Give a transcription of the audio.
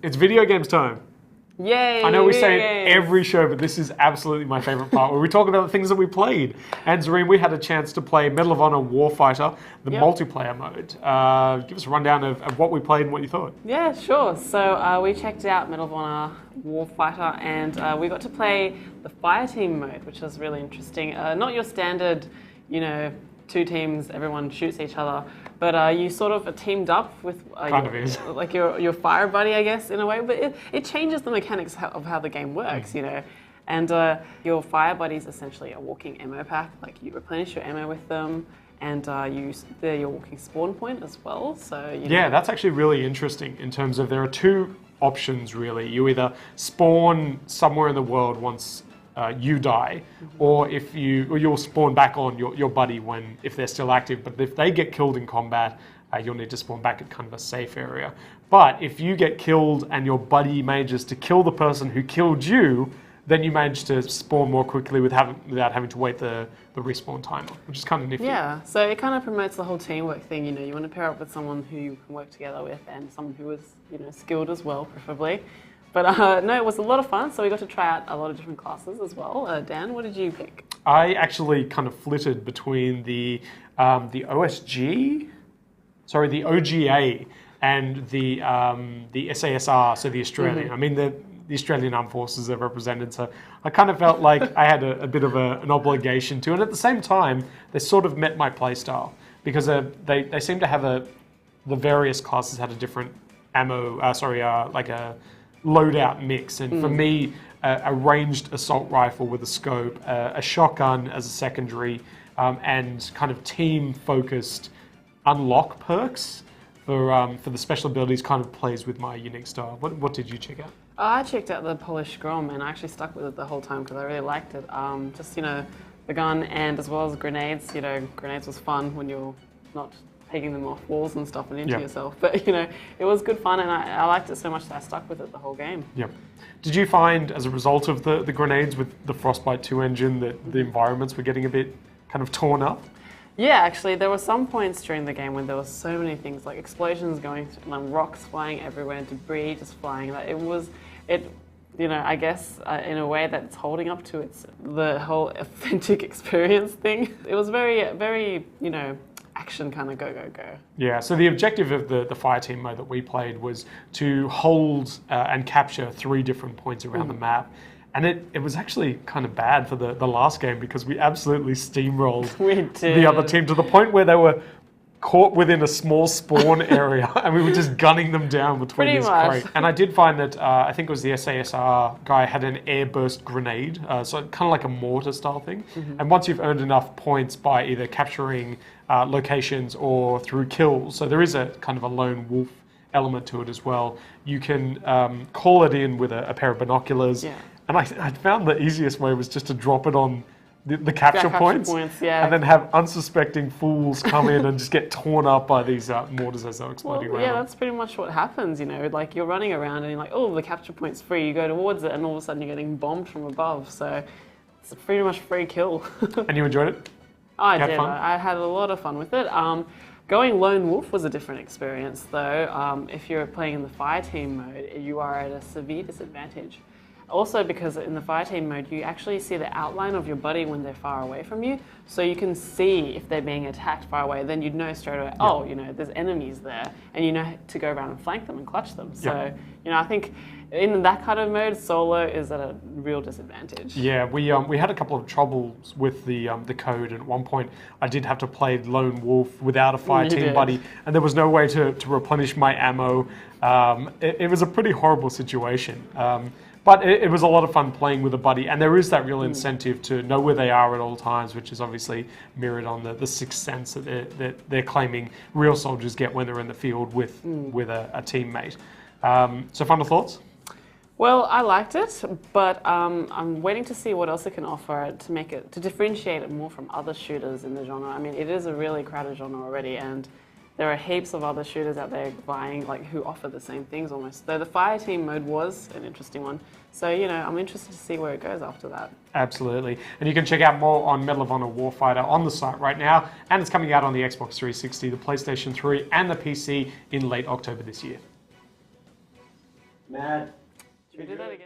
It's video games time. Yay! I know we say it every show, but this is absolutely my favorite part where we talk about the things that we played. And Zorine, we had a chance to play Medal of Honor Warfighter, the multiplayer mode. Give us a rundown of what we played and what you thought. Yeah, sure. So we checked out Medal of Honor Warfighter, and we got to play the Fireteam mode, which was really interesting. Not your standard, you know, 2 teams, everyone shoots each other. But you sort of are teamed up with like your fire buddy, I guess, in a way. But it changes the mechanics of how the game works, you know. And your fire buddy is essentially a walking ammo pack. Like you replenish your ammo with them, and they're your walking spawn point as well. So yeah, that's actually really interesting in terms of there are 2 options really. You either spawn somewhere in the world once you die, or you'll spawn back on your buddy if they're still active. But if they get killed in combat, you'll need to spawn back at kind of a safe area. But if you get killed and your buddy manages to kill the person who killed you, then you manage to spawn more quickly without having to wait the respawn timer, which is kind of nifty. Yeah, so it kind of promotes the whole teamwork thing. You know, you want to pair up with someone who you can work together with, and someone who is, you know, skilled as well, preferably. But no, it was a lot of fun, so we got to try out a lot of different classes as well. Dan, what did you pick? I actually kind of flitted between the OSG, sorry, the OGA, and the SASR, so the Australian. I mean, the Australian Armed Forces are represented, so I kind of felt like I had a bit of an obligation to, and at the same time, they sort of met my playstyle, because they seem to have the various classes had a different ammo, like a loadout mix, and for me, a ranged assault rifle with a scope, a shotgun as a secondary, and kind of team-focused unlock perks for the special abilities kind of plays with my unique style. What did you check out? I checked out the polished Grom, and I actually stuck with it the whole time because I really liked it. Just, you know, the gun, and as well as grenades. You know, grenades was fun when you're not taking them off walls and stuff and into yourself. But, you know, it was good fun, and I liked it so much that I stuck with it the whole game. Yep. Did you find, as a result of the grenades with the Frostbite 2 engine, that the environments were getting a bit kind of torn up? Yeah, actually, there were some points during the game when there were so many things, like explosions going, like rocks flying everywhere, debris just flying. Like you know, I guess in a way that's holding up to the whole authentic experience thing. It was very, very, you know, action kind of go. Yeah, so the objective of the Fireteam mode that we played was to hold and capture 3 different points around the map. And it was actually kind of bad for the last game because we absolutely steamrolled the other team to the point where they were caught within a small spawn area and we were just gunning them down between this crate. And I did find that, I think it was the SASR guy had an airburst grenade, so kind of like a mortar style thing. And once you've earned enough points by either capturing locations or through kills, so there is a kind of a lone wolf element to it as well, you can call it in with a pair of binoculars. Yeah. And I found the easiest way was just to drop it on the capture points, and then have unsuspecting fools come in and just get torn up by these mortars as they're exploding around. Yeah, that's pretty much what happens, you know, like you're running around and you're like, oh, the capture point's free, you go towards it and all of a sudden you're getting bombed from above, so it's pretty much free kill. And you enjoyed it? I did. I had a lot of fun with it. Going lone wolf was a different experience though. If you're playing in the Fireteam mode, you are at a severe disadvantage. Also, because in the Fireteam mode, you actually see the outline of your buddy when they're far away from you. So you can see if they're being attacked far away, then you'd know straight away, oh, you know, there's enemies there. And you know to go around and flank them and clutch them. So, you know, I think in that kind of mode, solo is at a real disadvantage. Yeah, we had a couple of troubles with the code. And at one point, I did have to play lone wolf without a Fireteam buddy. And there was no way to replenish my ammo. It was a pretty horrible situation. But it was a lot of fun playing with a buddy, and there is that real incentive to know where they are at all times, which is obviously mirrored on the sixth sense that they're claiming real soldiers get when they're in the field with a teammate. So final thoughts? Well, I liked it, but I'm waiting to see what else it can offer to differentiate it more from other shooters in the genre. I mean, it is a really crowded genre already, and there are heaps of other shooters out there who offer the same things almost. Though the Fireteam mode was an interesting one. So, you know, I'm interested to see where it goes after that. Absolutely. And you can check out more on Medal of Honor Warfighter on the site right now. And it's coming out on the Xbox 360, the PlayStation 3 and the PC in late October this year. Mad. Should we do that again?